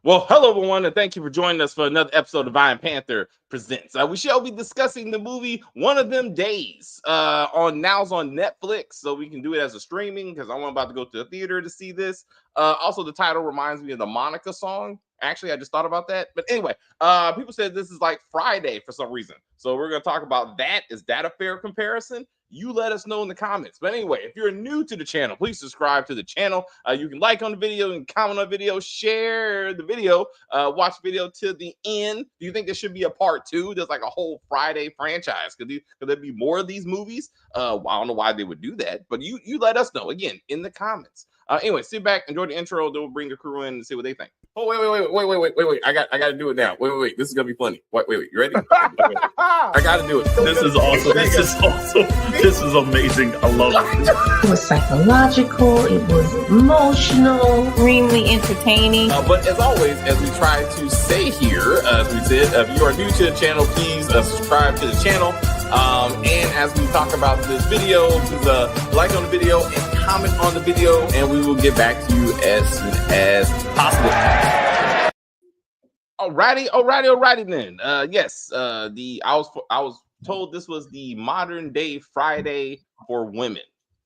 Well, hello everyone, and thank you for joining us for another episode of Iron Panther Presents. We shall be discussing the movie One of Them Days on Netflix, so we can do it as a streaming because I'm about to go to the theater to see this. Also, the title reminds me of the Monica song. Actually, I just thought about that. But anyway, people said this is like Friday for some reason, so we're going to talk about that. Is that a fair comparison? You let us know in the comments. But anyway, if you're new to the channel, please subscribe to the channel. You can like on the video and comment on the video, share the video, watch the video to the end. Do you think there should be a part 2? There's like a whole Friday franchise. Could there be more of these movies? Well, I don't know why they would do that, but you let us know again in the comments. Anyway, sit back, enjoy the intro. Then we'll bring the crew in and see what they think. Oh, wait. I got to do it now. Wait. This is going to be funny. Wait. You ready? I got to do it. This is awesome. This is amazing. I love it. It was psychological. It was emotional. Extremely entertaining. But as always, as we try to say here, as we said, if you are new to the channel, please subscribe to the channel. And as we talk about this video, please like on the video and comment on the video, and we will get back to you as soon as possible. Alrighty then. Yes, I was told this was the modern day Friday for women.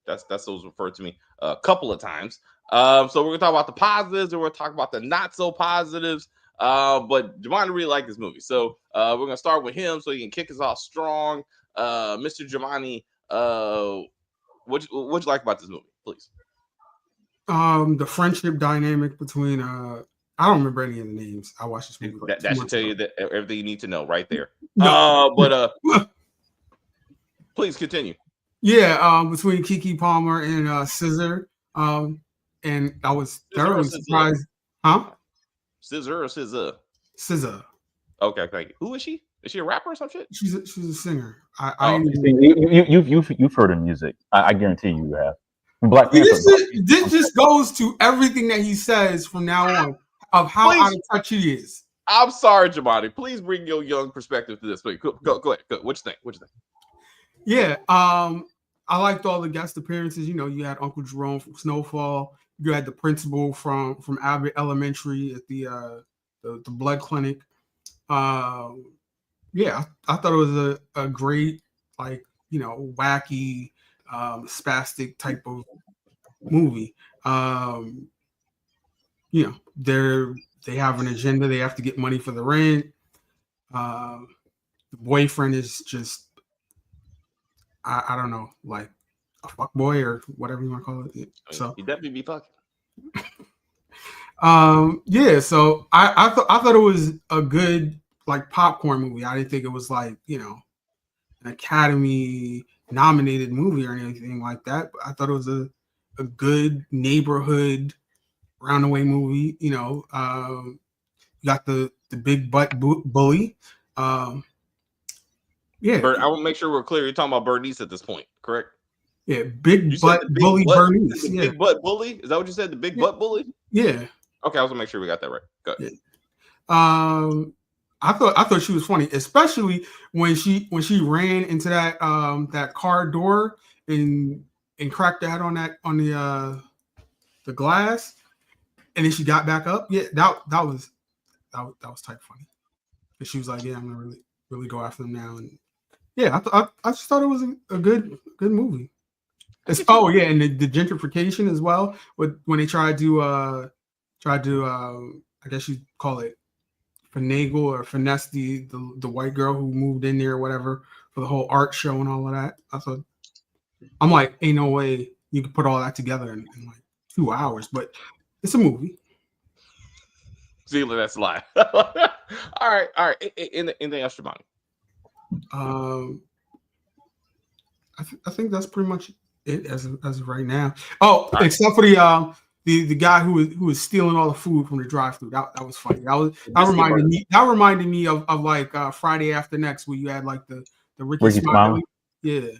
That's what was referred to me a couple of times. So we're gonna talk about the positives and we're gonna talk about the not so positives. But Jumonte really liked this movie, so we're gonna start with him so he can kick us off strong. Mr. Jumonte, what'd you like about this movie, please? The friendship dynamic between I don't remember any of the names. I watched this movie. That should tell you that everything you need to know right there. No. But please continue. Yeah, between Keke Palmer and SZA, and I was thoroughly surprised. Huh? SZA or SZA? SZA. Okay, thank you. Who is she? Is she a rapper or some shit? She's a singer. You've heard her music. I guarantee you have. Black Panther. This just goes to everything that he says from now on of how out of touch he is. I'm sorry, Jumonte. Please bring your young perspective to this. Wait, go ahead. Go. What you think? Yeah, I liked all the guest appearances. You know, you had Uncle Jerome from Snowfall. You had the principal from Abbott Elementary at the blood clinic. Yeah, I thought it was a great, like, you know, wacky, spastic type of movie. You know, they have an agenda. They have to get money for the rent. The boyfriend is just, I don't know, like a fuck boy or whatever you want to call it. So he definitely be fucking. Yeah. So I thought it was a good, like, popcorn movie. I didn't think it was like, you know, an Academy nominated movie or anything like that. But I thought it was a good neighborhood roundaway movie. You know, you got the big butt bully. Yeah, I want to make sure we're clear. You're talking about Bernice at this point, correct? Yeah, big butt bully Bernice. Yeah. Big butt bully. Is that what you said? The big butt bully? Yeah. Okay, I was gonna make sure we got that right. Go ahead. Yeah. I thought she was funny, especially when she ran into that car door and cracked that on the glass, and then she got back up. Yeah, that was type funny. And she was like, "Yeah, I'm gonna really go after them now." And yeah, I just thought it was a good movie. And the gentrification as well. When they tried to I guess you'd call it finagle or finesse the white girl who moved in there or whatever for the whole art show and all of that. I'm like, ain't no way you could put all that together in like 2 hours, but it's a movie. Zealand, that's a lie. All right. Anything else, Jumonte? I think that's pretty much it as of right now. Oh, right. Except for the guy who was stealing all the food from the drive-thru. That was funny. That reminded me of like Friday After Next, where you had like the Ricky Smiley. Yeah.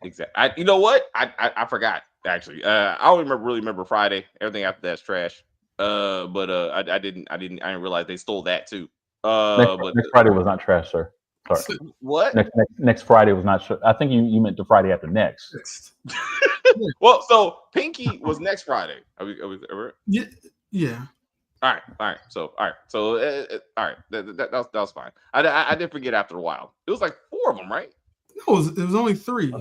Exactly. You know what? I forgot actually. I don't really remember Friday. Everything after that's trash. But I didn't realize they stole that too. Next Friday was not trash, sir. Sorry. What? Next Friday was not. I think you meant the Friday after next. Well, so Pinky was next Friday. Are we Yeah. All right. So, all right. That was fine. I did forget after a while. It was like 4 of them, right? No, it was only 3.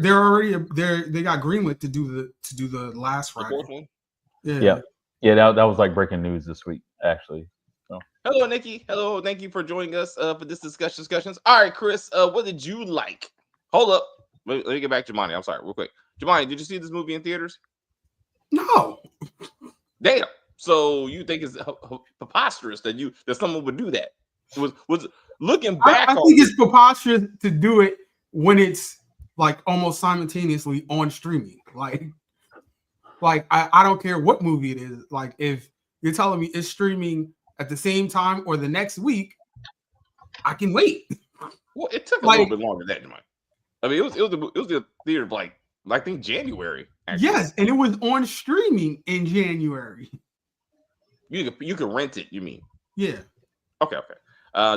They're already they got greenlit to do the last The Friday. 4th one. Yeah. That was like breaking news this week, actually. So. Hello, Nikki. Hello, thank you for joining us for this discussions. All right, Chris, what did you like? Hold up. Let me get back to Jemani. I'm sorry, real quick. Jemani, did you see this movie in theaters? No. Damn. So you think it's preposterous that someone would do that? Was looking back? I think it's preposterous to do it when it's like almost simultaneously on streaming. Like I don't care what movie it is. Like if you're telling me it's streaming at the same time or the next week, I can wait. Well, it took a little bit longer than that, Jemani. I mean, it was the theater of like I think January. Actually. Yes, and it was on streaming in January. You could rent it. You mean? Yeah. Okay.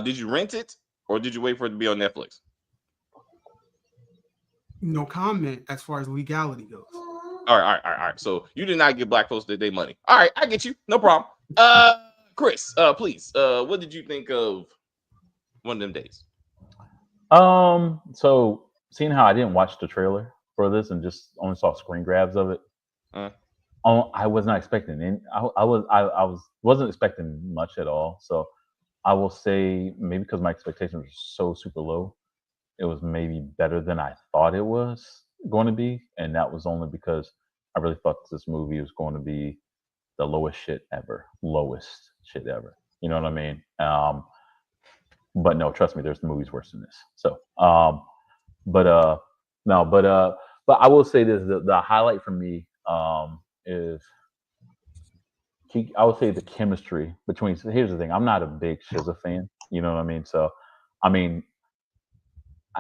Did you rent it or did you wait for it to be on Netflix? No comment as far as legality goes. All right. So you did not give black folks their money. All right, I get you. No problem. Chris, please. What did you think of One of Them Days? So seeing how I didn't watch the trailer for this and just only saw screen grabs of it, I was not expecting any. I wasn't expecting much at all. So I will say maybe because my expectations were so super low, it was maybe better than I thought it was going to be, and that was only because I really thought this movie was going to be the lowest shit ever. You know what I mean? But no, trust me, there's movies worse than this. So, but I will say this: the highlight for me is I would say the chemistry between. So here's the thing: I'm not a big SZA fan. You know what I mean? So, I mean,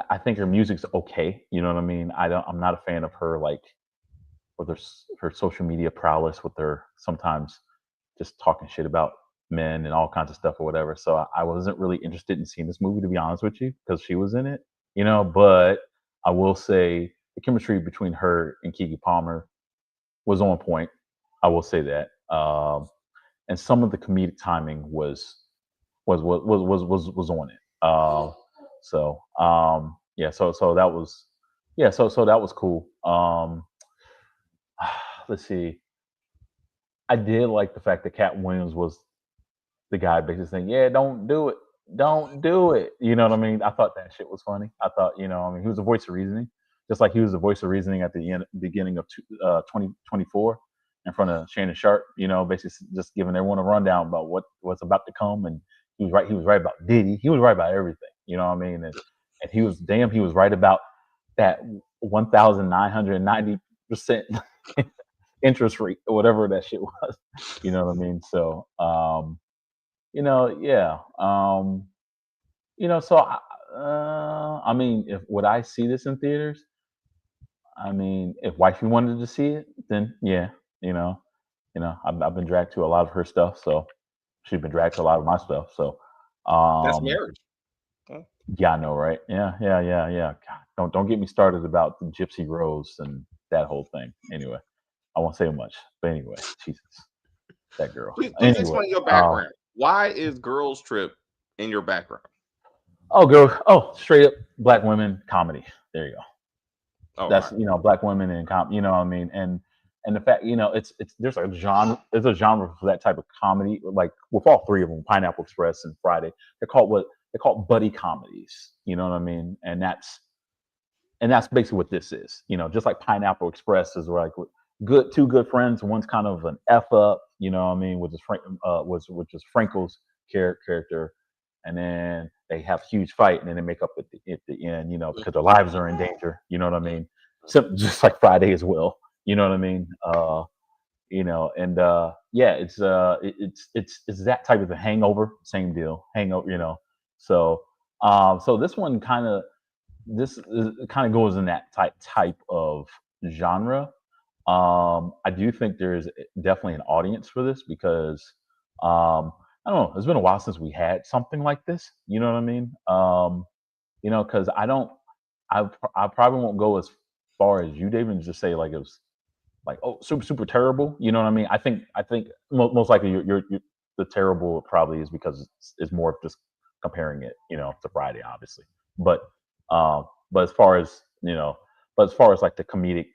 I think her music's okay. You know what I mean? I'm not a fan of her with her social media prowess, with her sometimes just talking shit about men and all kinds of stuff or whatever. So I wasn't really interested in seeing this movie, to be honest with you, because she was in it. You know, but I will say the chemistry between her and Keke Palmer was on point. I will say that, and some of the comedic timing was on it. So that was so that was cool. Let's see. I did like the fact that Cat Williams was the guy basically saying, "Yeah, don't do it. You know what I mean? I thought that shit was funny. I thought, he was the voice of reasoning, just like he was the voice of reasoning at the beginning of 2024 in front of Shannon Sharp. Basically just giving everyone a rundown about what's about to come. And he was right. He was right about Diddy. He was right about everything. You know what I mean? And he was right about that 1,990% interest rate or whatever that shit was. You know what I mean? So, so I mean, would I see this in theaters? I mean, if wifey wanted to see it, then yeah, I've been dragged to a lot of her stuff, so she's been dragged to a lot of my stuff. So that's marriage. Huh? Yeah, I know, right? Yeah. God, don't get me started about the Gypsy Rose and that whole thing. Anyway, I won't say much, but anyway, Jesus, that girl. Please explain your background. Why is Girls Trip in your background? Straight up black women comedy. There you go. Oh, that's right. Black women in comedy. You know what I mean? And the fact, it's there's a genre for that type of comedy. Like with all three of them, Pineapple Express and Friday, they're called buddy comedies. You know what I mean? And that's basically what this is. Just like Pineapple Express is like two good friends. One's kind of an F up. You know what I mean? Which is Frankel's character, and then they have a huge fight, and then they make up at the end. Because their lives are in danger. You know what I mean? So just like Friday as well. You know what I mean? It's that type of a Hangover, same deal. Hangover, So this one kind of goes in that type of genre. I do think there's definitely an audience for this because I don't know. It's been a while since we had something like this. You know what I mean? Because I probably won't go as far as you, David, and just say like it was like super super terrible. You know what I mean? I think most likely the terrible probably is because it's more of just comparing it, to Friday, obviously. But as far as like the comedic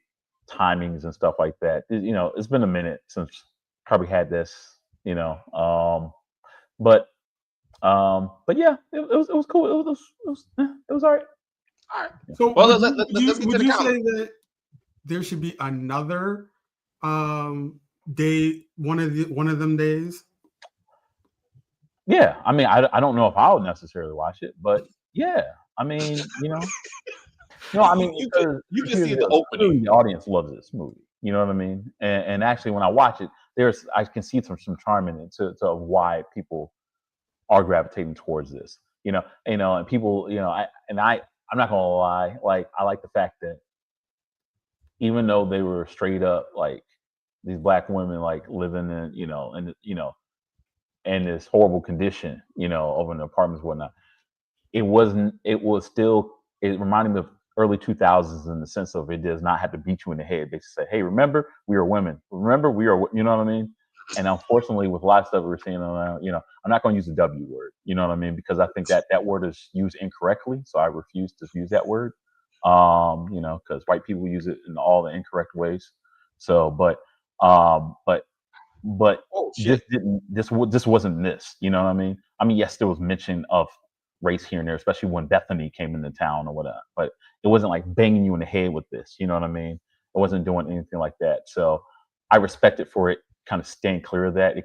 timings and stuff like that, it's been a minute since probably had this, but yeah, it was cool. It was all right. All right. So Well, would let's get you to the say comments. that there should be another day, one of them days? Yeah, I mean, I don't know if I would necessarily watch it, but yeah, I mean, I mean, you can see the opening. The audience loves this movie. You know what I mean? And actually, when I watch it, I can see some charm in it to why people are gravitating towards this. And people, I'm not gonna lie, like I like the fact that even though they were straight up like these black women like living in this horrible condition, over in the apartments and whatnot, it reminded me of early 2000s in the sense of it does not have to beat you in the head. They say, hey, remember, we are women. Remember, we are, you know what I mean? And unfortunately, with a lot of stuff we're seeing around, I'm not going to use the W word, you know what I mean? Because I think that word is used incorrectly. So I refuse to use that word, because white people use it in all the incorrect ways. So, but this wasn't this, you know what I mean? I mean, yes, there was mention of race here and there, especially when Bethany came into town or whatever, but it wasn't like banging you in the head with this, you know what I mean? It wasn't doing anything like that. So I respect it for it kind of staying clear of that. It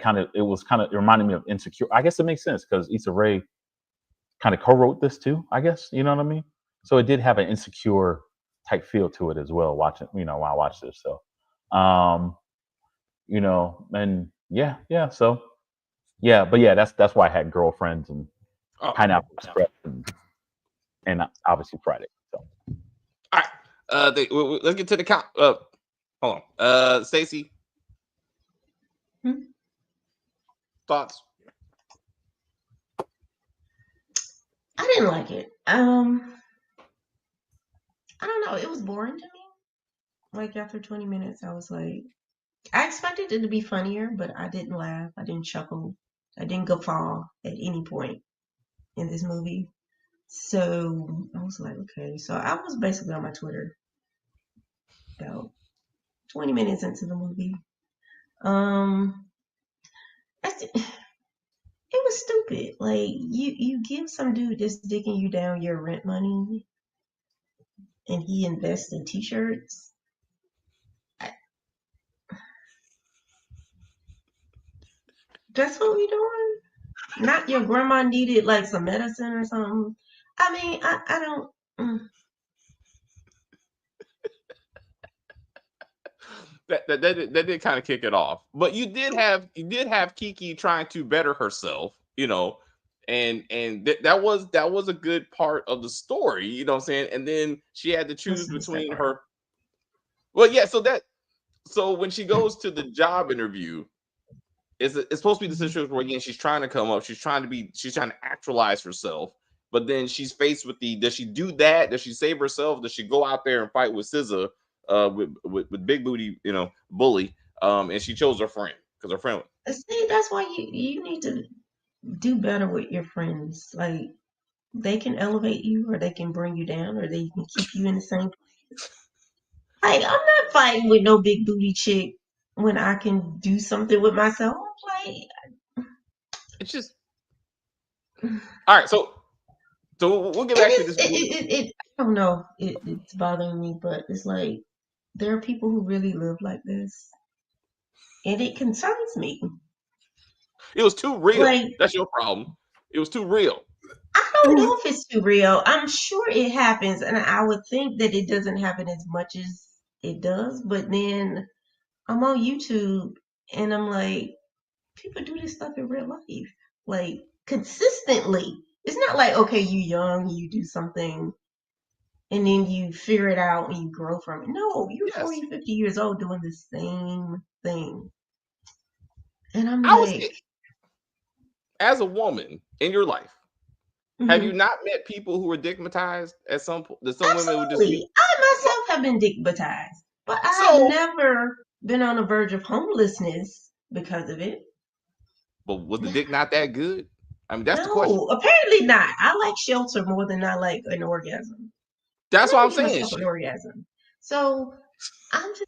reminded me of Insecure. I guess it makes sense because Issa Rae kind of co-wrote this too, I guess, you know what I mean? So it did have an Insecure type feel to it as well, while I watched this. So, and yeah. So, yeah, but yeah, that's why I had Girlfriends and Pineapple Express and obviously Friday. So, all right, let's get to the count. Hold on, Stacey. Thoughts? I didn't like it. I don't know. It was boring to me. Like after 20 minutes, I was like, I expected it to be funnier, but I didn't laugh. I didn't chuckle. I didn't guffaw at any point in this movie. So I was like, okay. So I was basically on my Twitter about 20 minutes into the movie. It was stupid. Like you give some dude that's digging you down your rent money, and he invests in t-shirts. That's what we doing. Not your grandma needed like some medicine or something. I mean, I don't. That did kind of kick it off, but you did have Kiki trying to better herself, and that was a good part of the story, you know what I'm saying? And then she had to choose between her. Well, yeah, so when she goes to the job interview, it's supposed to be the situation where again she's trying to come up, she's trying to actualize herself, but then she's faced with does she do that? Does she save herself? Does she go out there and fight with SZA? With big booty, bully, and she chose her friend because her friend. See, that's why you need to do better with your friends. Like they can elevate you, or they can bring you down, or they can keep you in the same place. Like I'm not fighting with no big booty chick when I can do something with myself. Like it's just all right. So we'll get back to this. I don't know. It's bothering me, but it's like there are people who really live like this, and it concerns me. It was too real. Like, that's your problem. It was too real. I don't know if it's too real. I'm sure it happens, and I would think that it doesn't happen as much as it does. But then I'm on YouTube, and I'm like, people do this stuff in real life, like consistently. It's not like, okay, you young, you do something, and then you figure it out and you grow from it. No, you're 40, 50 years old doing the same thing. And I'm like, as a woman in your life, have you not met people who were digmatized at some point? Absolutely. Women would just I myself have been digmatized, but I have never been on the verge of homelessness because of it. but was the dick not that good? I mean, that's the question. No, apparently not. I like shelter more than I like an orgasm. That's I what I'm give saying. myself an orgasm. So I'm just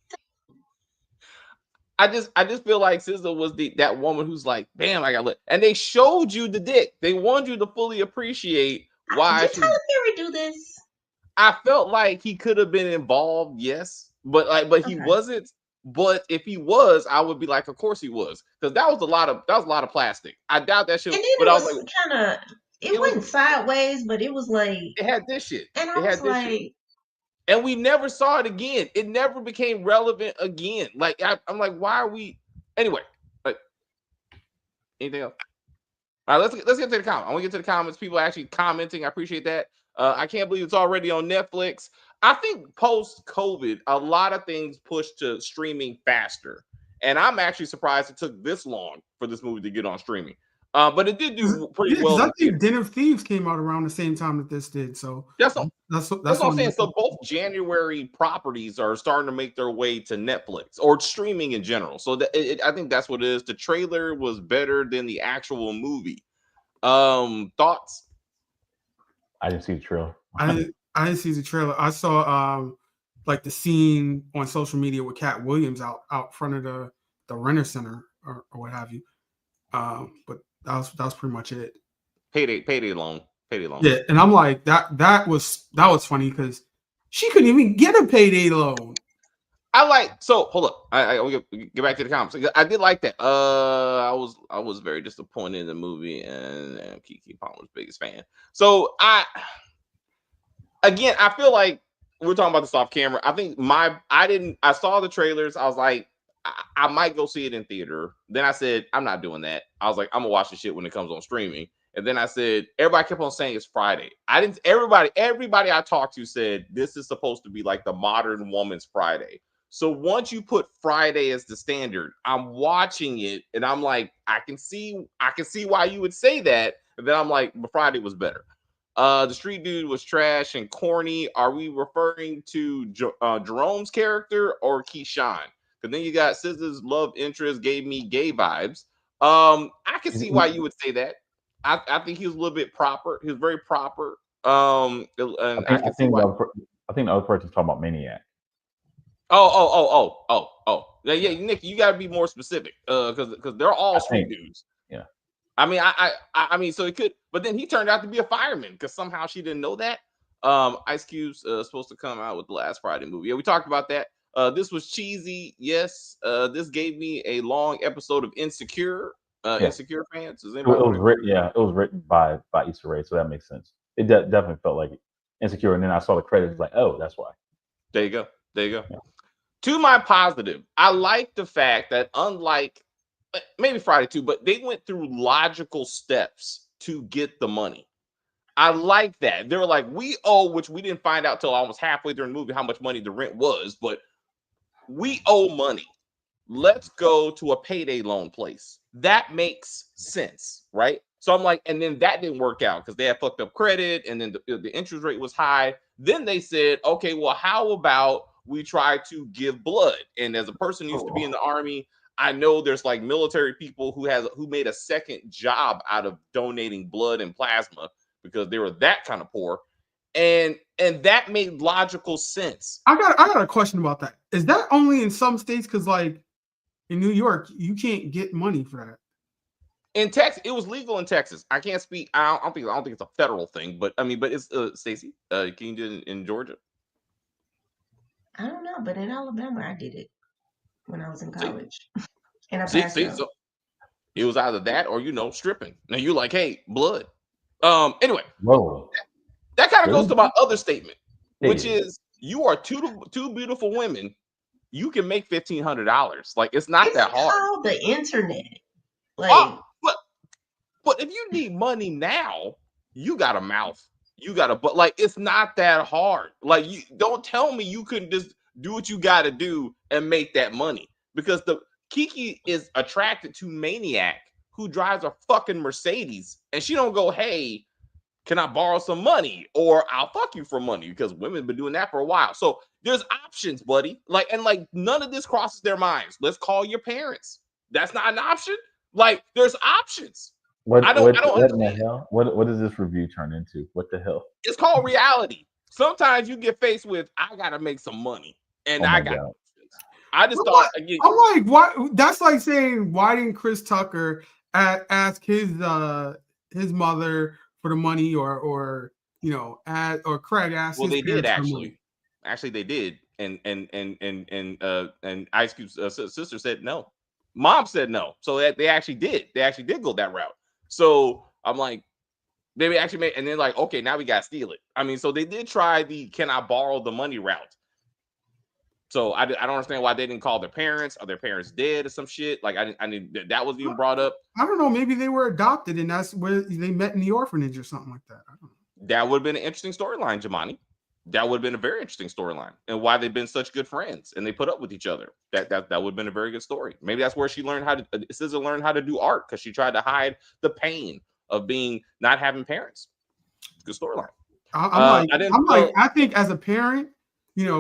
I just feel like SZA was that woman who's like, damn, I got lit. And they showed you the dick. They wanted you to fully appreciate why did Tyler Perry do this? I felt like he could have been involved, yes, but he wasn't. But if he was, I would be like, of course he was, because that was a lot of plastic. I doubt that shit. And then but it I was was like, kind of it wasn't sideways, but it was like it had this shit. And I it was had this like, shit. And we never saw it again. It never became relevant again. Like I'm like, why are we? Anyway, like anything else? All right, let's get to the comments. I want to get to the comments. People actually commenting. I appreciate that. I can't believe it's already on Netflix. I think post-COVID, a lot of things pushed to streaming faster. And I'm actually surprised it took this long for this movie to get on streaming. But it did do pretty well. I think Den of Thieves came out around the same time that this did. So that's what I'm saying. So both January properties are starting to make their way to Netflix or streaming in general. So I think that's what it is. The trailer was better than the actual movie. Thoughts? I didn't see the trailer. I didn't see the trailer. I saw like the scene on social media with Cat Williams out front of the Renner Center or what have you. But that was pretty much it. Payday loan. Yeah, and I'm like that was funny because she couldn't even get a payday loan. Hold up. I will get back to the comments. I did like that. I was very disappointed in the movie, and Keke Palmer's biggest fan. So I feel like we're talking about this off camera. I think I saw the trailers. I was like, I might go see it in theater. Then I said, I'm not doing that. I was like, I'm gonna watch the shit when it comes on streaming. And then I said, everybody kept on saying it's Friday. Everybody I talked to said this is supposed to be like the modern woman's Friday. So once you put Friday as the standard, I'm watching it and I'm like, I can see why you would say that. And then I'm like, but Friday was better. The street dude was trash and corny. Are we referring to Jerome's character or Keyshawn? Because then you got SZA's love interest gave me gay vibes. I can see why you would say that. I think he was a little bit proper. He was very proper. I think the other person's talking about Maniac. Oh. Yeah, Nick, you gotta be more specific. Because they're all street dudes. Yeah. I mean, I mean, so it could, but then he turned out to be a fireman because somehow she didn't know that. Ice Cube's supposed to come out with the last Friday movie. Yeah, we talked about that. This was cheesy. Yes. This gave me a long episode of Insecure. Insecure fans. It was written by Issa Rae, so that makes sense. It definitely felt like Insecure, and then I saw the credits, like, oh, that's why. There you go. Yeah. To my positive, I like the fact that unlike maybe Friday too, but they went through logical steps to get the money. I like that. They were like, we owe, which we didn't find out till almost halfway during the movie how much money the rent was, but we owe money. Let's go to a payday loan place. That makes sense, right? So I'm like, and then that didn't work out because they had fucked up credit and then the interest rate was high. Then they said, okay, well, how about we try to give blood? And as a person who used to be in the Army, I know there's like military people who made a second job out of donating blood and plasma because they were that kind of poor. And that made logical sense. I got a question about that. Is that only in some states? Because like in New York, you can't get money for that. In Texas, it was legal in Texas. I can't speak. I don't think it's a federal thing, but I mean, but it's Stacey. Can you do it in Georgia? I don't know, but in Alabama, I did it when I was in college. And I passed out. So it was either that or stripping. Now you're like, hey, blood. Anyway, that kind of goes to my other statement, which is you are two beautiful women. You can make $1,500. Like it's not that hard. Called the internet. Like, but if you need money now, you got a mouth. You got but like it's not that hard. Like you don't tell me you couldn't just do what you got to do and make that money because the Keke is attracted to Maniac who drives a fucking Mercedes and she don't go, hey, can I borrow some money or I'll fuck you for money because women have been doing that for a while. So there's options, buddy. Like none of this crosses their minds. Let's call your parents. That's not an option. Like, there's options. What I don't what in the understand. hell? What does this review turn into? What the hell? It's called reality. Sometimes you get faced with, I gotta make some money, and Oh I my got god. options. I just But thought again. I'm like, why? That's like saying, why didn't Chris Tucker ask his mother for the money, or or Craig asked Well, his they did parents for the money? actually they did, and Ice Cube's sister said no. Mom said no, so they actually did go that route. So I'm like, they actually made, and then like, okay, now we gotta steal it. I mean, so they did try the can I borrow the money route. So I don't understand why they didn't call their parents. Are their parents dead or some shit? Like I didn't that wasn't even brought up. I don't know. Maybe they were adopted, and that's where they met in the orphanage or something like that. I don't know. That would have been an interesting storyline, Jamani. That would have been a very interesting storyline, and why they've been such good friends and they put up with each other. That would have been a very good story. Maybe that's where she learned how to SZA learned how to do art because she tried to hide the pain of being not having parents. Good storyline. I think as a parent,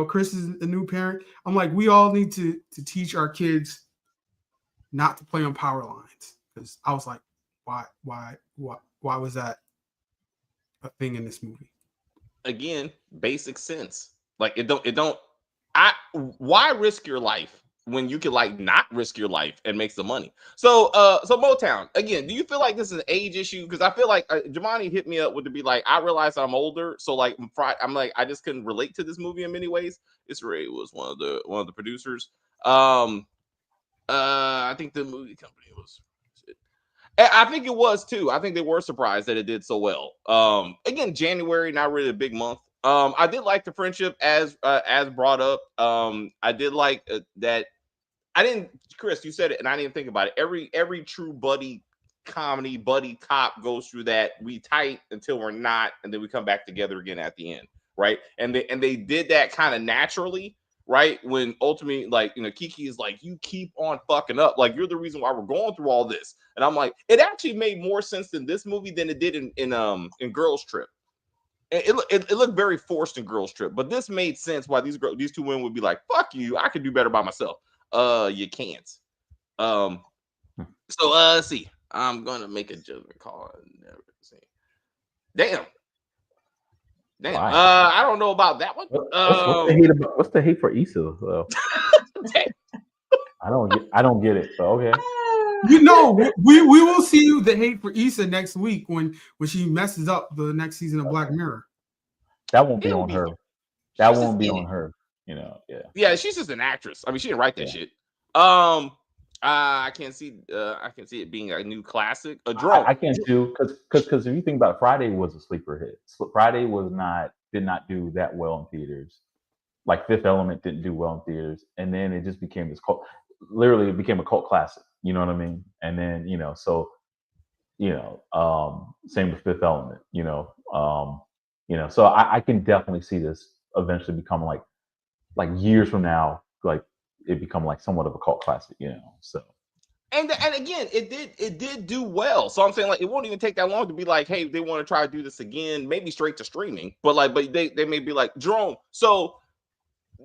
Chris is a new parent. I'm like, we all need to teach our kids not to play on power lines, because I was like, why was that a thing in this movie? Again, basic sense. Like why risk your life when you can like not risk your life and make some money? So Motown, again, do you feel like this is an age issue? Because I feel like Jamani hit me up with to be like, I realized I'm older, so like I'm like, I just couldn't relate to this movie in many ways. Ray was one of the producers. I think the movie company was. I think it was too. I think they were surprised that it did so well. Again, January, not really a big month. I did like the friendship as brought up. I did like that. I didn't, Chris, you said it, and I didn't think about it. Every true buddy comedy, buddy cop goes through that. We tight until we're not, and then we come back together again at the end, right? And they did that kind of naturally. Right when ultimately, like, Kiki is like, you keep on fucking up, like you're the reason why we're going through all this, and I'm like, it actually made more sense in this movie than it did in Girls Trip. It looked very forced in Girls Trip, but this made sense why these two women would be like, fuck you, I could do better by myself. You can't. So let's see. I'm gonna make a judgment call. Never see. Damn. I don't know about that one. What's the hate for Issa though? I don't get it. So okay. We will see the hate for Issa next week when she messes up the next season of Black Mirror. That won't be on her. That won't be on her. Yeah. Yeah, she's just an actress. I mean, she didn't write that shit. I can see it being a new classic. A draw. I can too, because if you think about it, Friday was a sleeper hit. Friday did not do that well in theaters. Like Fifth Element didn't do well in theaters, and then it just became this cult. Literally, it became a cult classic. You know what I mean? And then same with Fifth Element. So I can definitely see this eventually becoming like years from now, like it become like somewhat of a cult classic. So. And again, it did do well. So I'm saying, like, it won't even take that long to be like, hey, they want to try to do this again, maybe straight to streaming. But they may be like, Jerome. So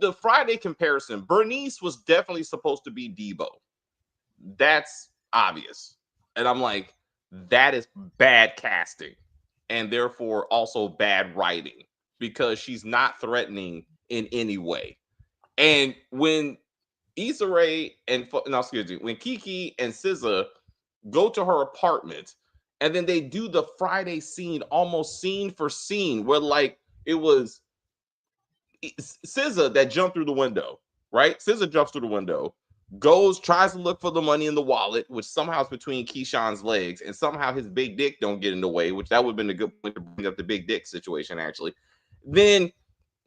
the Friday comparison, Bernice was definitely supposed to be Debo. That's obvious. And I'm like, that is bad casting, and therefore also bad writing, because she's not threatening in any way. And when Issa Rae when Kiki and SZA go to her apartment, and then they do the Friday scene almost scene for scene, where like it was SZA that jumped through the window, right? SZA jumps through the window, tries to look for the money in the wallet, which somehow is between Keyshawn's legs, and somehow his big dick don't get in the way, which that would have been a good point to bring up the big dick situation, actually. Then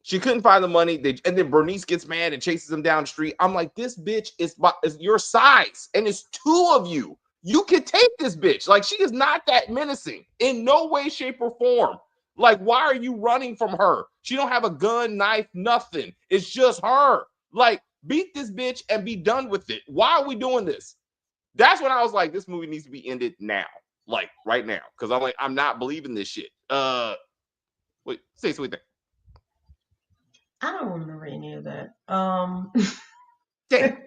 she couldn't find the money, and then Bernice gets mad and chases him down the street. I'm like, this bitch is your size, and it's two of you. You can take this bitch. Like, she is not that menacing in no way, shape, or form. Like, why are you running from her? She don't have a gun, knife, nothing. It's just her. Like, beat this bitch and be done with it. Why are we doing this? That's when I was like, this movie needs to be ended now. Like, right now. Because I'm like, I'm not believing this shit. Wait, say sweet thing. I don't remember any of that. Damn.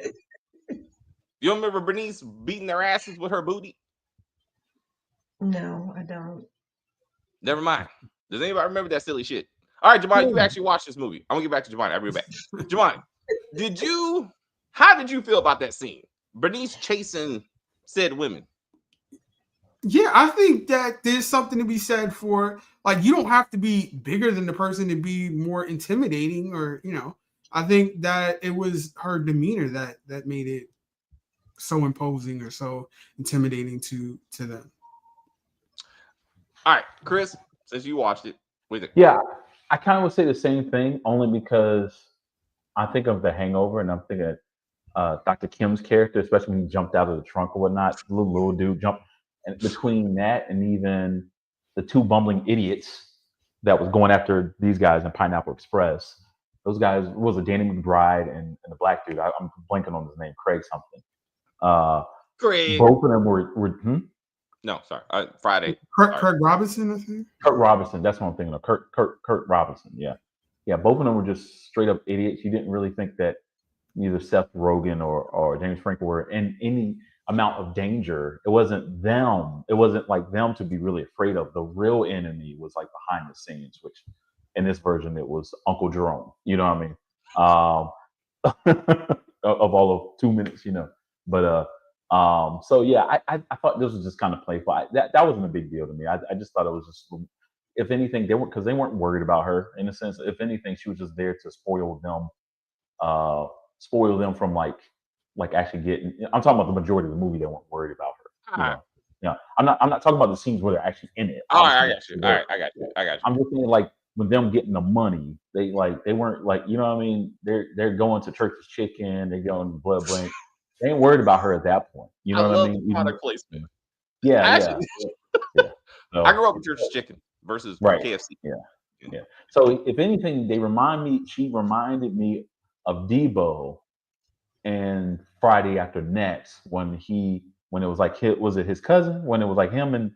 You don't remember Bernice beating their asses with her booty? No, I don't. Never mind. Does anybody remember that silly shit? All right, Jamani, you actually watched this movie. I'm gonna get back to Jamani. I'll be right back. Jamani, how did you feel about that scene? Bernice chasing said women. Yeah, I think that there's something to be said for, like, you don't have to be bigger than the person to be more intimidating, or, you know, I think that it was her demeanor that made it so imposing or so intimidating to them. All right, Chris, since you watched it, what do you think? Yeah, I kind of would say the same thing, only because I think of The Hangover, and I'm thinking of Dr. Kim's character, especially when he jumped out of the trunk or whatnot. Little dude jumped, and between that and even the two bumbling idiots that was going after these guys in Pineapple Express, those guys was a Danny McBride and the black dude. I'm blanking on his name, Craig something. Craig. Both of them were No, sorry. Friday. Kurt Robinson, I think. Kurt Robinson. That's what I'm thinking of. Kurt Robinson. Yeah. Both of them were just straight up idiots. You didn't really think that neither Seth Rogen or James Franco were in any amount of danger. It wasn't them. It wasn't like them to be really afraid of. The real enemy was like behind the scenes, which in this version it was Uncle Jerome. You know what I mean? Of all of 2 minutes, you know. But so yeah, I thought this was just kind of playful. That wasn't a big deal to me. I just thought it was just, if anything, they weren't worried about her in a sense. If anything, she was just there to spoil them from like actually getting. I'm talking about the majority of the movie. They weren't worried about her. You know? Yeah, I'm not talking about the scenes where they're actually in it. All right, I got you. All right, I got you. I'm just saying, like, with them getting the money, they weren't like, you know what I mean? They're going to Church's Chicken, they're going to Blood Bank. They ain't worried about her at that point. You know what I mean? Product placement. Yeah. So, I grew up with Church's Chicken versus KFC. Yeah. So if anything, she reminded me of Debo and Friday After Next when it was like, was it his cousin? When it was like him and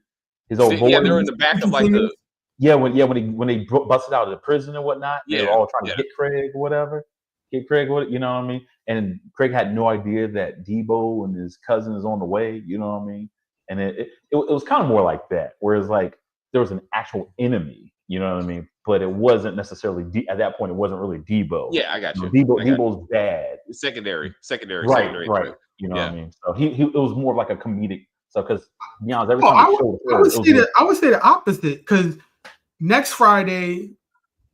his old boy? Yeah, they were in the back of like the. When they busted out of the prison and whatnot, they were all trying to hit Craig or whatever. Hit Craig, you know what I mean? And Craig had no idea that Debo and his cousin is on the way. You know what I mean? And it was kind of more like that, whereas like there was an actual enemy. You know what I mean? But it wasn't necessarily at that point. It wasn't really Debo. Yeah, I got you. Debo's bad. Secondary. Right. You know what I mean? So he it was more of like a comedic. So because you know, every time I would say the opposite, because next Friday,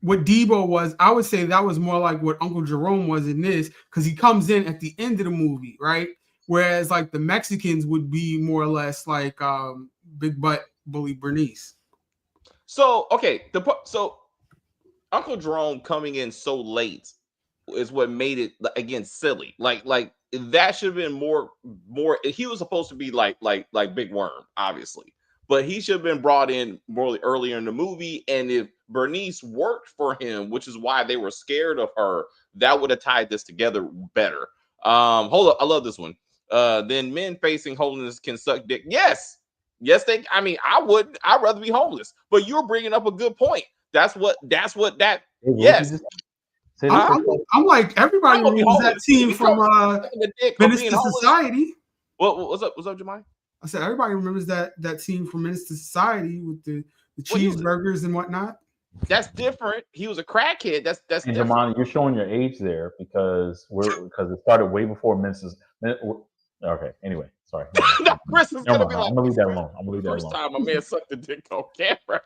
what Debo was, I would say that was more like what Uncle Jerome was in this, because he comes in at the end of the movie, right? Whereas like the Mexicans would be more or less like Big Butt Bully Bernice. So okay, so Uncle Jerome coming in so late is what made it again silly. Like that should have been more. He was supposed to be like Big Worm, obviously, but he should have been brought in more earlier in the movie. And if Bernice worked for him, which is why they were scared of her, that would have tied this together better. Hold up, I love this one. Then men facing homelessness can suck dick. Yes, they. I mean, I wouldn't. I'd rather be homeless. But you're bringing up a good point. That's what that. Yes. I'm like, everybody remembers that scene from Menace to Society. What's up, Jemai? I said everybody remembers that scene from Menace to Society with the cheeseburgers and whatnot. That's different. He was a crackhead. That's and different. Jamani, you're showing your age there because it started way before Menace. Okay. Anyway, sorry. No, Chris is gonna be like, I'm gonna leave that alone. First time a man sucked a dick on camera.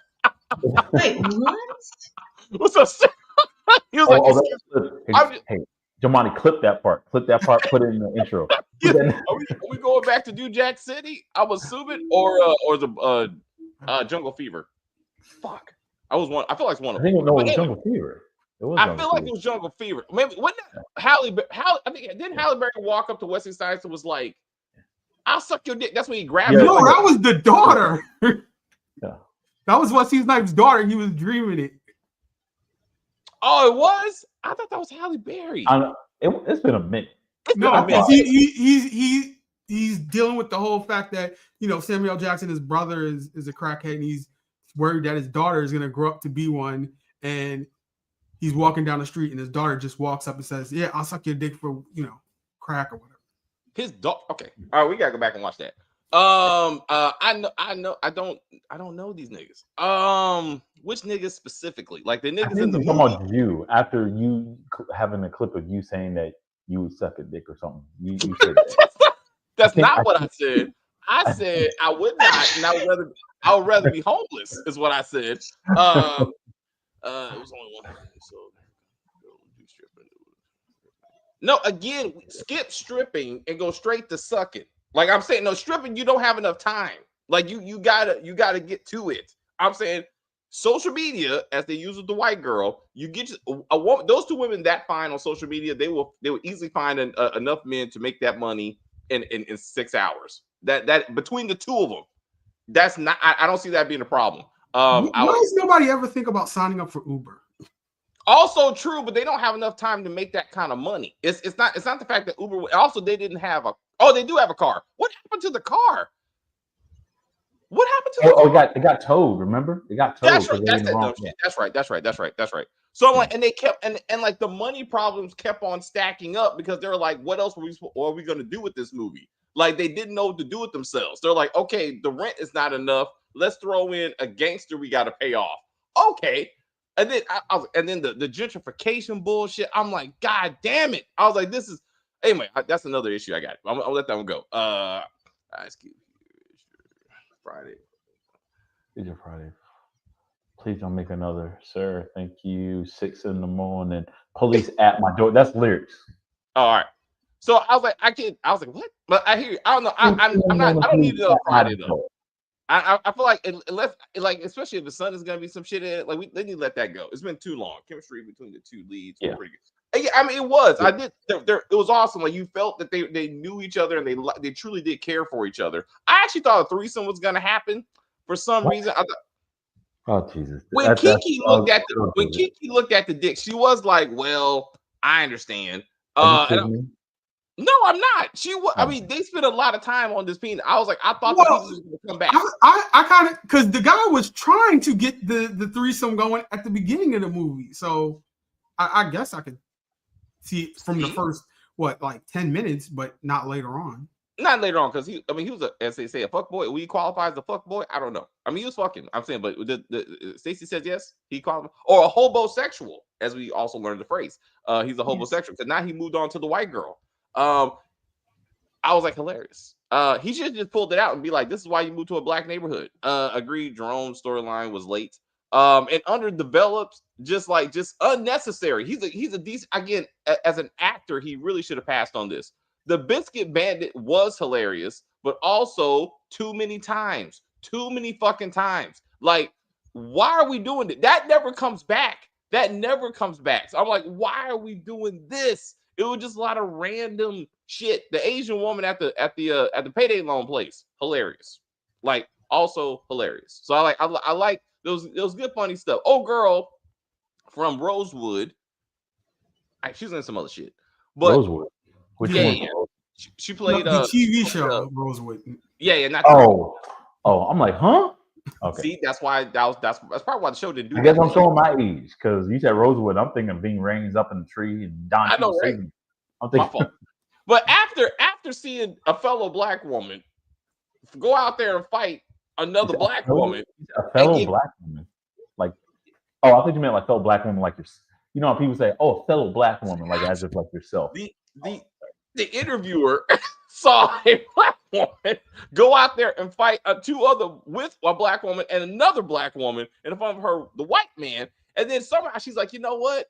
Wait, what? What's up? He was hey, Jamani, clip that part. Put it in the intro. Are we going back to New Jack City? I'm assuming, or the Jungle Fever. Fuck. I feel like it's one of them. I think it was Jungle Fever. I feel like it was Jungle Fever. Maybe wasn't that I think didn't Halle Berry walk up to Wesley Snipes and was like, "I'll suck your dick." That's when he grabbed. No, that was the daughter. Yeah. That was Wesley Snipes' daughter. He was dreaming it. Oh, it was? I thought that was Halle Berry. It's been a minute. No, he's dealing with the whole fact that, you know, Samuel L. Jackson, his brother, is a crackhead, and he's worried that his daughter is going to grow up to be one. And he's walking down the street, and his daughter just walks up and says, "Yeah, I'll suck your dick for, you know, crack or whatever." His dog. Okay. All right, we gotta go back and watch that. I don't know these niggas. Which niggas specifically? Like the I niggas think in the you're movie? talking about you after you having a clip of you saying that you would suck a dick or something. You said that. That's not what I said. I said I would not, and I would rather be homeless, is what I said. It was only one. So no, again, skip stripping and go straight to sucking. Like I'm saying, no, stripping, you don't have enough time. Like you gotta get to it. I'm saying social media, as they use with the white girl, you get a woman. Those two women that fine on social media, they will easily find enough men to make that money in 6 hours. That between the two of them, that's not. I don't see that being a problem. Why does nobody ever think about signing up for Uber? Also true, but they don't have enough time to make that kind of money. It's not the fact that Uber. Also, they didn't have a. Oh, they do have a car. What happened to the car? What happened to the car? It got towed. Remember, it got towed. That's right. That's that dumb shit. That's right. So I'm like, and they kept and like the money problems kept on stacking up because they were like, what else are we going to do with this movie? Like they didn't know what to do with themselves. They're like, okay, the rent is not enough. Let's throw in a gangster we got to pay off. Okay. And then the gentrification bullshit. I'm like, God damn it. I was like, this is anyway, that's another issue I got. I'll let that one go. Friday. Is your Friday? Please don't make another, sir. Thank you. 6 a.m. Police at my door. That's lyrics. All right. So I was like, what? But I hear you. I don't know. I don't need another Friday though. I feel like unless like especially if the sun is gonna be some shit in it, like they need to let that go. It's been too long. Chemistry between the two leads was pretty good. Yeah, I mean it was. Yeah. I did. It was awesome. Like you felt that they knew each other and they truly did care for each other. I actually thought a threesome was gonna happen for some reason. I thought, oh Jesus! When Kiki looked at the dick, she was like, "Well, I understand." No, I'm not. She was. I mean, they spent a lot of time on this penis. I was like, I thought the penis was going to come back. I kind of because the guy was trying to get the threesome going at the beginning of the movie, so I guess I could see it from the first 10 minutes, but not later on. Not later on, because he was as they say, a fuck boy. We qualify as a fuck boy. I don't know. I mean, he was fucking. I'm saying, but Stacey says yes. He qualified, or a hobosexual, as we also learned the phrase. He's a hobosexual because now he moved on to the white girl. I was like hilarious. He should just pulled it out and be like, "This is why you moved to a black neighborhood." Agreed. Jerome's storyline was late, and underdeveloped, just unnecessary. He's a decent again as an actor. He really should have passed on this. The Biscuit Bandit was hilarious, but also too many fucking times. Like, why are we doing it? That never comes back. So I'm like, why are we doing this? It was just a lot of random shit. The Asian woman at the payday loan place, hilarious. Like, also hilarious. So I like those good funny stuff. Oh, girl from Rosewood. She's in some other shit. But Rosewood. Which one? She played the TV show Rosewood. Yeah, not. Oh, I'm like, huh? Okay. See, that's why that's probably why the show didn't do. I guess I'm showing my age because you said Rosewood. I'm thinking Ving Rhames up in the tree and Don. I know, right? I'm thinking. My fault. But after seeing a fellow black woman go out there and fight another black woman, black woman, like, oh, I think you meant like fellow black woman, like your. You know, how people say, "Oh, a fellow black woman," like as if like yourself. The interviewer saw a black woman go out there and fight with a black woman and another black woman in front of her, the white man. And then somehow she's like, you know what?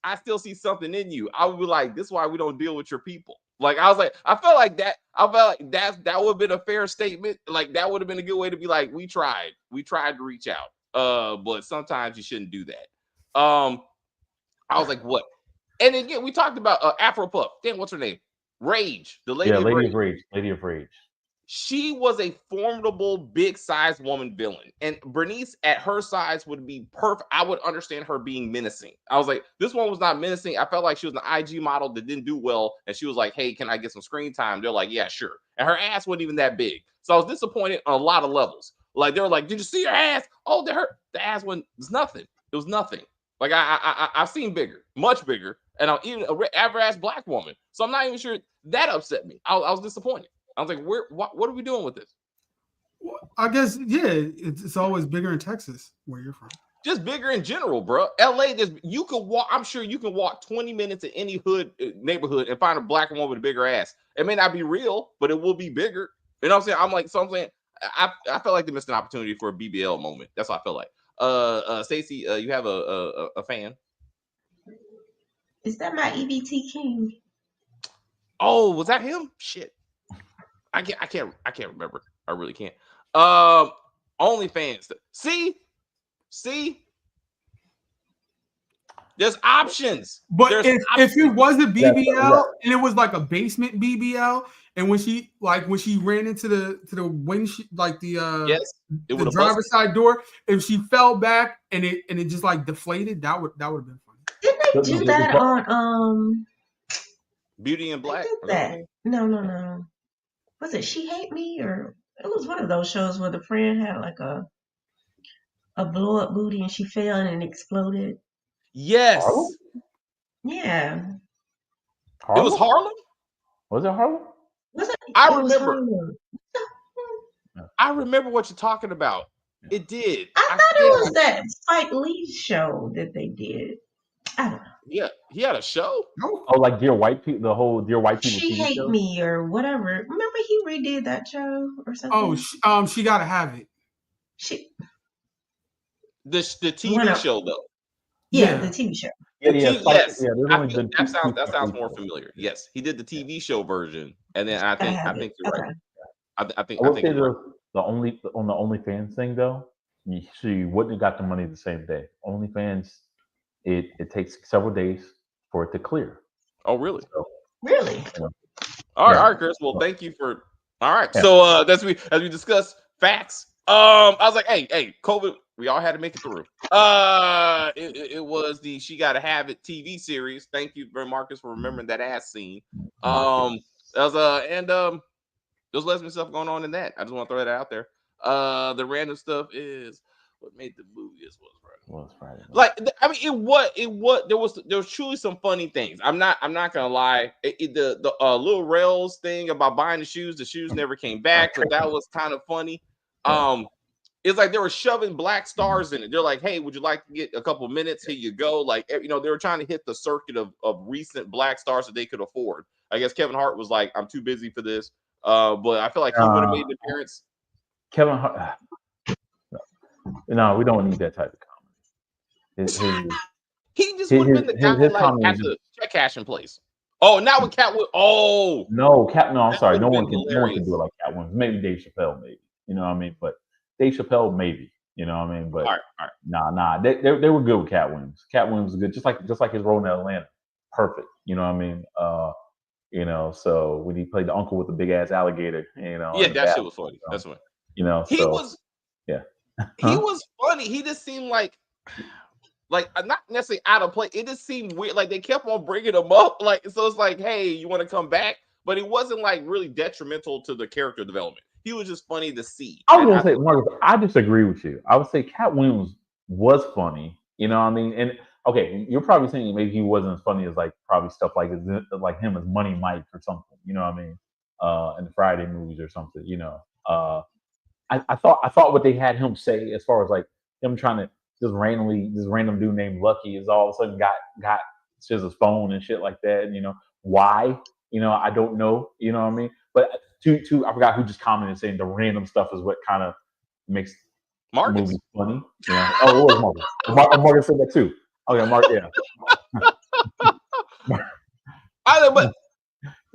I still see something in you. I would be like, this is why we don't deal with your people. Like, I felt like that would have been a fair statement. Like, that would have been a good way to be like, we tried to reach out. But sometimes you shouldn't do that. I was like, what? And again, we talked about Afro Puff. Damn, what's her name? Rage, the Lady of Rage. She was a formidable, big-sized woman villain. And Bernice, at her size, would be perfect. I would understand her being menacing. I was like, this one was not menacing. I felt like she was an IG model that didn't do well. And she was like, hey, can I get some screen time? They're like, yeah, sure. And her ass wasn't even that big. So I was disappointed on a lot of levels. Like, they were like, did you see her ass? Oh, the ass wasn't, it was nothing. It was nothing. Like, I've seen bigger, much bigger. And I'm even an average black woman. So I'm not even sure That upset me. I was disappointed. I was like, what are we doing with this? I guess, yeah, it's always bigger in Texas where you're from. Just bigger in general, bro. LA, you can walk. I'm sure you can walk 20 minutes in any hood neighborhood and find a black woman with a bigger ass. It may not be real, but it will be bigger. You know what I'm saying? I'm saying I felt like they missed an opportunity for a BBL moment. That's what I felt like. Stacey, you have a fan. Is that my EBT King? Oh, was that him? Shit. I can't remember. I really can't. OnlyFans. See, there's options. But There's if it was a BBL yeah. and it was like a basement BBL, and when she ran into the windshield, like yes, the driver's side door, if she fell back and it just like deflated, that would have been funny. Didn't they do that on Beauty in Black? That? No. Was it She Hate Me, or it was one of those shows where the friend had like a blow up booty and she fell and it exploded? Yes. Harlem? Yeah. It was Harlem? Was it Harlem? Was it? I It was remember. Harlem. I remember what you're talking about. It did. I thought it was that Spike Lee show that they did. I don't know. Yeah, he had a show. No. Oh, like Dear White People, the whole Dear White People She TV Hate show? Me or whatever. Remember he redid that show or something? Oh, she gotta have it. The TV show though. Yeah, the TV show. Yes, there's only been that sounds more familiar. Yes, he did the TV show version, and then I think you're right. I think I would say the OnlyFans thing though, she wouldn't have got the money the same day. OnlyFans, it takes several days for it to clear. Oh, really? So, Really? All right, Chris. Well, thank you for. All right, so as we discussed facts. I was like, hey, COVID. We all had to make it through. It was the She Gotta Have It TV series. Thank you very Marcus for remembering that ass scene. There's lesbian stuff going on in that. I just want to throw that out there. The random stuff is what made the movie is Friday. Like I mean, it was there was truly some funny things. I'm not gonna lie. The Lil Rels thing about buying the shoes never came back, but that was kind of funny. It's like they were shoving black stars in it. They're like, hey, would you like to get a couple minutes? Here you go. Like, they were trying to hit the circuit of recent black stars that they could afford. I guess Kevin Hart was like, I'm too busy for this. But I feel like he would have made an appearance. Kevin Hart. No, we don't need that type of comedy. He just would have been the guy like at the check cashing place. Oh, not with Catwoman. Oh no, I'm sorry. No one can do it like Catwoman. Maybe Dave Chappelle, maybe. You know what I mean? But Dave Chappelle, maybe. You know what I mean? But all right. Nah. They were good with Cat Williams. Cat Williams was good, just like his role in Atlanta. Perfect. You know what I mean? So when he played the uncle with the big ass alligator, yeah, that shit was funny. That's what he was. Yeah, he was funny. He just seemed like not necessarily out of place. It just seemed weird. Like they kept on bringing him up. Like so, it's like, hey, you want to come back? But it wasn't like really detrimental to the character development. He was just funny to see. I was gonna say, Marcus, I disagree with you. I would say Cat Williams was funny. You know what I mean? And okay, you're probably saying maybe he wasn't as funny as like probably stuff like him as Money Mike or something. You know what I mean? In the Friday movies or something. I thought what they had him say as far as like him trying to this random dude named Lucky is all of a sudden got SZA's phone and shit like that. And why? I don't know. You know what I mean? But I forgot who just commented saying the random stuff is what kind of makes the movie funny. Yeah. Oh, it was Marcus. Marcus said that too. Okay, Mark. Yeah. But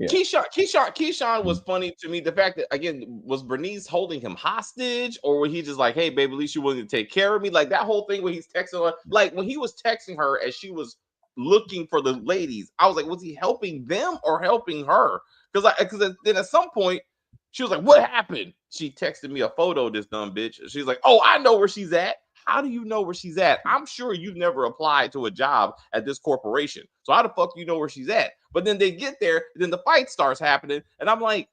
Keyshawn was funny to me. The fact that again was Bernice holding him hostage, or was he just like, "Hey, babe, at least you willing to take care of me?" Like that whole thing where he's texting her, like when he was texting her as she was looking for the ladies, I was like, was he helping them or helping her? Because then at some point she was like, "What happened?" She texted me a photo of this dumb bitch. She's like, "Oh, I know where she's at." How do you know where she's at? I'm sure you've never applied to a job at this corporation. So how the fuck do you know where she's at? But then they get there, then the fight starts happening, and I'm like,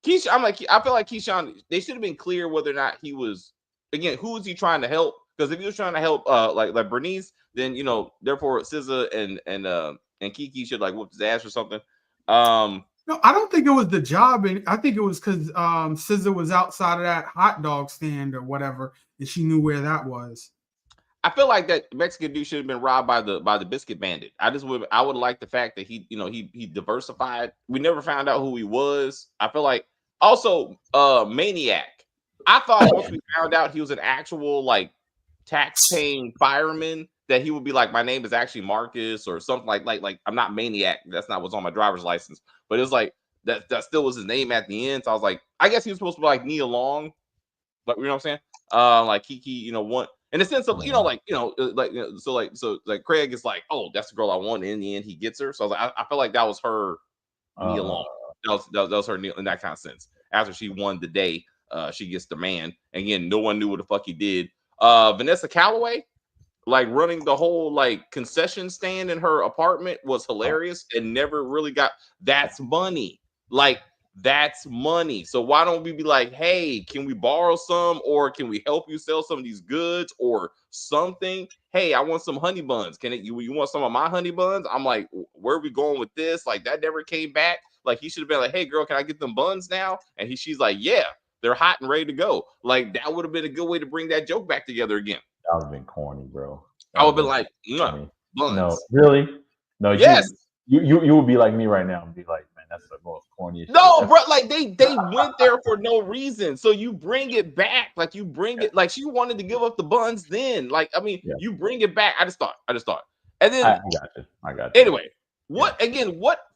Keyshawn, I feel like Keyshawn, they should have been clear whether or not he was, again, who is he trying to help? Because if he was trying to help like Bernice, then therefore SZA and Kiki should like whoop his ass or something. No, I don't think it was the job, and I think it was because SZA was outside of that hot dog stand or whatever, and she knew where that was. I feel like that Mexican dude should have been robbed by the biscuit bandit. I would like the fact that he diversified. We never found out who he was. I feel like also Maniac. I thought once we found out he was an actual like tax-paying fireman, that he would be like, my name is actually Marcus or something like I'm not Maniac. That's not what's on my driver's license. But it was like that still was his name at the end. So I was like, I guess he was supposed to be like Nia Long, but you know what I'm saying? Like Kiki, one in the sense of so Craig is like, oh, that's the girl I want. And in the end, he gets her. So I was like, I feel like that was her Nia Long. That was her in that kind of sense. After she won the day, she gets the man. And again, no one knew what the fuck he did. Vanessa Calloway, like running the whole like concession stand in her apartment was hilarious and never really got. That's money. Like that's money. So why don't we be like, hey, can we borrow some, or can we help you sell some of these goods or something? Hey, I want some honey buns. You want some of my honey buns? I'm like, where are we going with this? Like that never came back. Like he should have been like, hey girl, can I get them buns now? And she's like, yeah, they're hot and ready to go. Like that would have been a good way to bring that joke back together again. That would have been corny, bro. I would have been like, no, buns. No, really? No, yes. You would be like me right now and be like, man, that's the most corniest. No, shit. Bro, like they went there for no reason. So you bring it back, like you bring it, like she wanted to give up the buns then. Like, I mean, you bring it back. I just thought. And then I got you. Anyway, what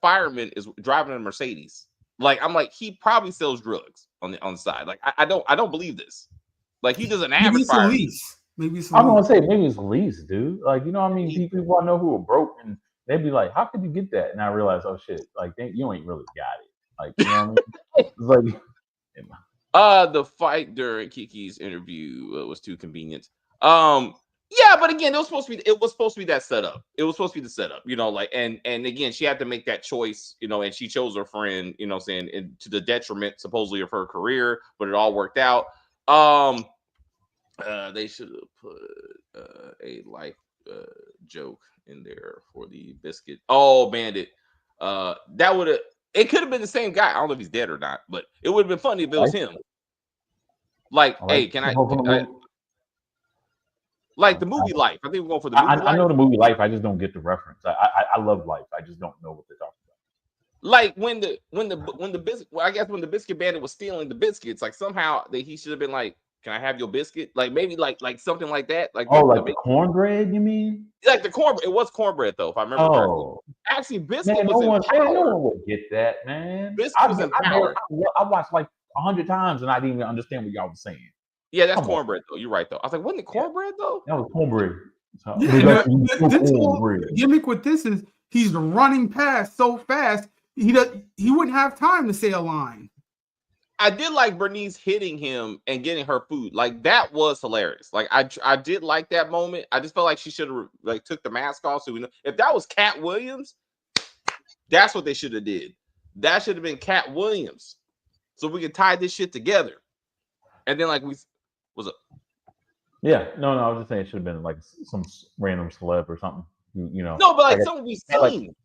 fireman is driving a Mercedes? Like, I'm like, he probably sells drugs on the side. Like, I don't believe this. Like, he doesn't have a fireman. Maybe I'm gonna say maybe it's lease, dude. Like, you know what I mean? People I know who are broke and they'd be like, how could you get that? And I realized, oh shit, like you ain't really got it. Like, you know what I mean? It's like the fight during Kiki's interview was too convenient. Yeah, but again, it was supposed to be that setup. It was supposed to be the setup, like and again, she had to make that choice, and she chose her friend, saying to the detriment supposedly of her career, but it all worked out. They should have put a life joke in there for the biscuit. Oh, Bandit. That would have. It could have been the same guy. I don't know if he's dead or not, but it would have been funny if it was him. Like, hey, can I like the movie Life? I think we're going for the movie Life. I know the movie Life. I just don't get the reference. I love Life. I just don't know what they're talking about. Like when the biscuit. Well, I guess when the biscuit bandit was stealing the biscuits, like somehow he should have been like, can I have your biscuit? Like maybe like something like that. Like the cornbread, you mean? Like the cornbread. It was cornbread though, if I remember correctly. Actually, biscuit was in power. No one would get that, man. Biscuit was in power. I watched like 100 times and I didn't even understand what y'all was saying. Yeah, that's cornbread though. You're right though. I was like, wasn't it cornbread though? That was cornbread. This whole gimmick with this is he's running past so fast he wouldn't have time to say a line. I did like Bernice hitting him and getting her food. Like that was hilarious. Like I did like that moment. I just felt like she should have like took the mask off. So we know if that was Cat Williams, that's what they should have did. That should have been Cat Williams, so we could tie this shit together. And then like what's up? Yeah, no, I was just saying it should have been like some random celeb or something. No, but like someone we've seen.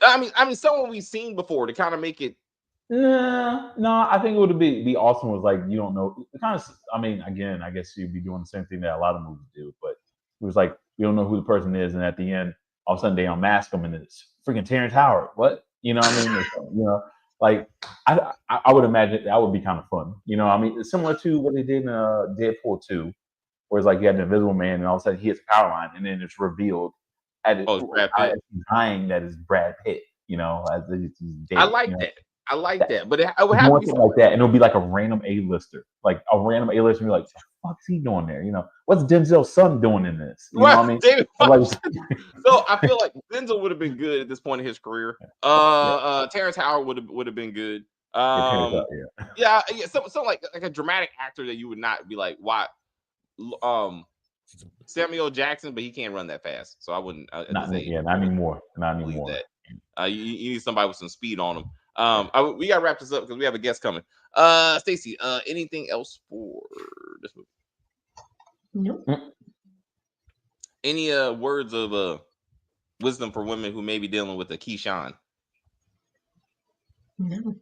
I mean, someone we've seen before to kind of make it. No, I think it would be awesome. Was like you don't know. It kind of. I mean, again, I guess you'd be doing the same thing that a lot of movies do, but it was like you don't know who the person is, and at the end, all of a sudden they unmask them, and it's freaking Terrence Howard. What? You know what I mean? Like I would imagine that would be kind of fun. I mean, it's similar to what they did in Deadpool 2, where it's like you had an invisible man, and all of a sudden he hits a power line, and then it's revealed as dying that is Brad Pitt. As he's dead. I like that. I like that, but it would have to be like that, and it'll be like a random A-lister, like a random A-lister. Be like, what the fuck's he doing there? What's Denzel's son doing in this? You know what I mean? So I feel like Denzel would have been good at this point in his career. Terrence Howard would have been good. Yeah. So like a dramatic actor that you would not be like, why? Samuel Jackson, but he can't run that fast, so I wouldn't. Not anymore. Not anymore. You need somebody with some speed on him. We gotta wrap this up because we have a guest coming. Stacey, anything else for this movie? Nope. Any words of wisdom for women who may be dealing with a Keyshawn? No,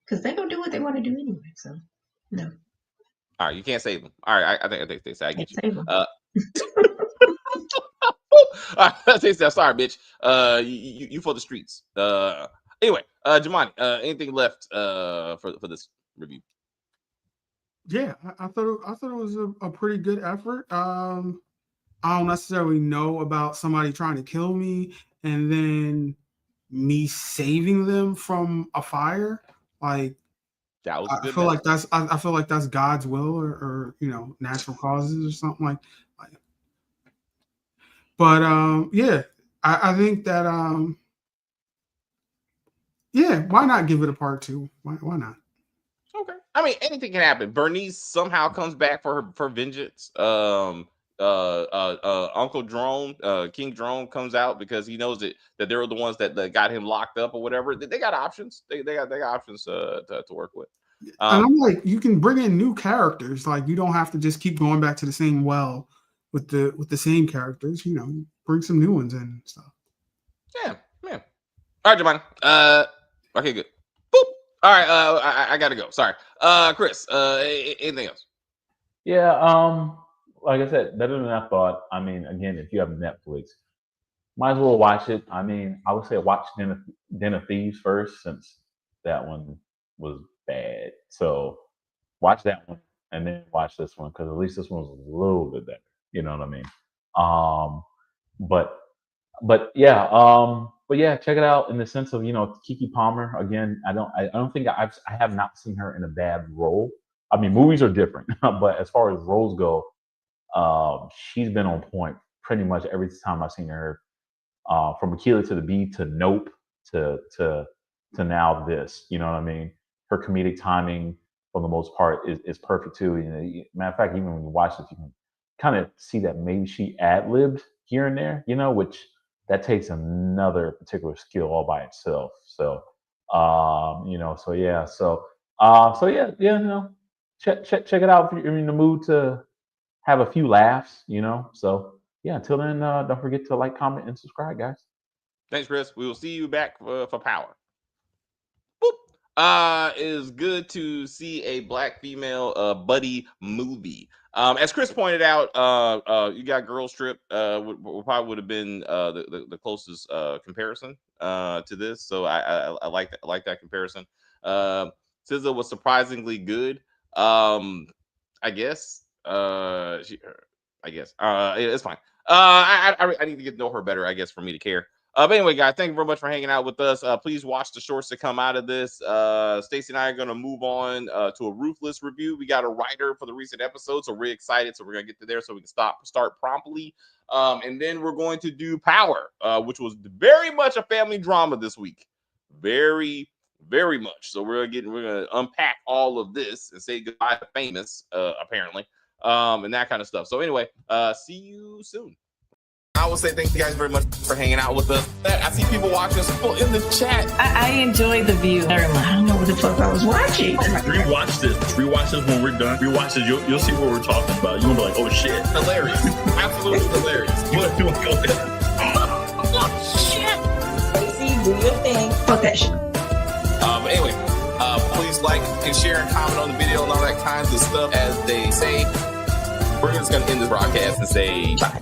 because they gonna do what they want to do anyway. So no, All right, you can't save them. All right, I think they say I get you. save them. All right, they say, sorry, bitch. You for the streets. Anyway, Jamani, anything left for this review? Yeah, I thought it was a pretty good effort. I don't necessarily know about somebody trying to kill me and then me saving them from a fire. Like That was a I good feel like message. I feel like that's God's will or natural causes or something like. But yeah, I think that yeah, why not give it a part 2? Why not? Okay. I mean, anything can happen. Bernice somehow comes back for vengeance. Uncle Drone, King Drone comes out because he knows that they're the ones that got him locked up or whatever. They got options. They got options to work with. And I'm like, you can bring in new characters. Like you don't have to just keep going back to the same well with the same characters. Bring some new ones in and stuff. Yeah. All right, Jamani. Okay, good. Boop. All right. I gotta go. Sorry. Chris. Anything else? Yeah. Like I said, better than I thought. I mean, again, if you have Netflix, might as well watch it. I mean, I would say watch Den of Thieves first, since that one was bad. So watch that one and then watch this one, because at least this one was a little bit better. You know what I mean? But yeah, check it out in the sense of Keke Palmer. Again, I don't think I have not seen her in a bad role. I mean, movies are different, but as far as roles go, she's been on point pretty much every time I've seen her. From Aquila to the Bee to Nope to now this. You know what I mean? Her comedic timing, for the most part, is perfect too. Matter of fact, even when you watch this, you can kind of see that maybe she ad-libbed here and there, which that takes another particular skill all by itself. So, check it out if you're in the mood to have a few laughs, So, yeah, until then, don't forget to like, comment, and subscribe, guys. Thanks, Chris. We will see you back for Power. Boop. It is good to see a Black female buddy movie. As Chris pointed out, you got Girls Trip. Probably would have been the closest comparison to this. So I like that comparison. SZA was surprisingly good. I guess. It's fine. I need to get to know her better, I guess, for me to care. But anyway, guys, thank you very much for hanging out with us. Please watch the shorts that come out of this. Stacey and I are going to move on to a Ruthless review. We got a writer for the recent episode, so we're excited. So we're going to get to there so we can start promptly. And then we're going to do Power, which was very much a family drama this week. Very, very much. So we're going to unpack all of this and say goodbye to Famous, apparently. And that kind of stuff. So anyway, see you soon. I will say thank you guys very much for hanging out with us. I see people watching us in the chat. I enjoy the view very much. I don't know what the fuck I was watching. Rewatch this when we're done. Rewatch this. You'll see what we're talking about. You'll be like, oh shit. Hilarious. Absolutely hilarious. Oh shit. Stacey, do your thing. Fuck that shit. But anyway, please like and share and comment on the video and all that kinds of stuff. As they say, we're just going to end this broadcast and say bye.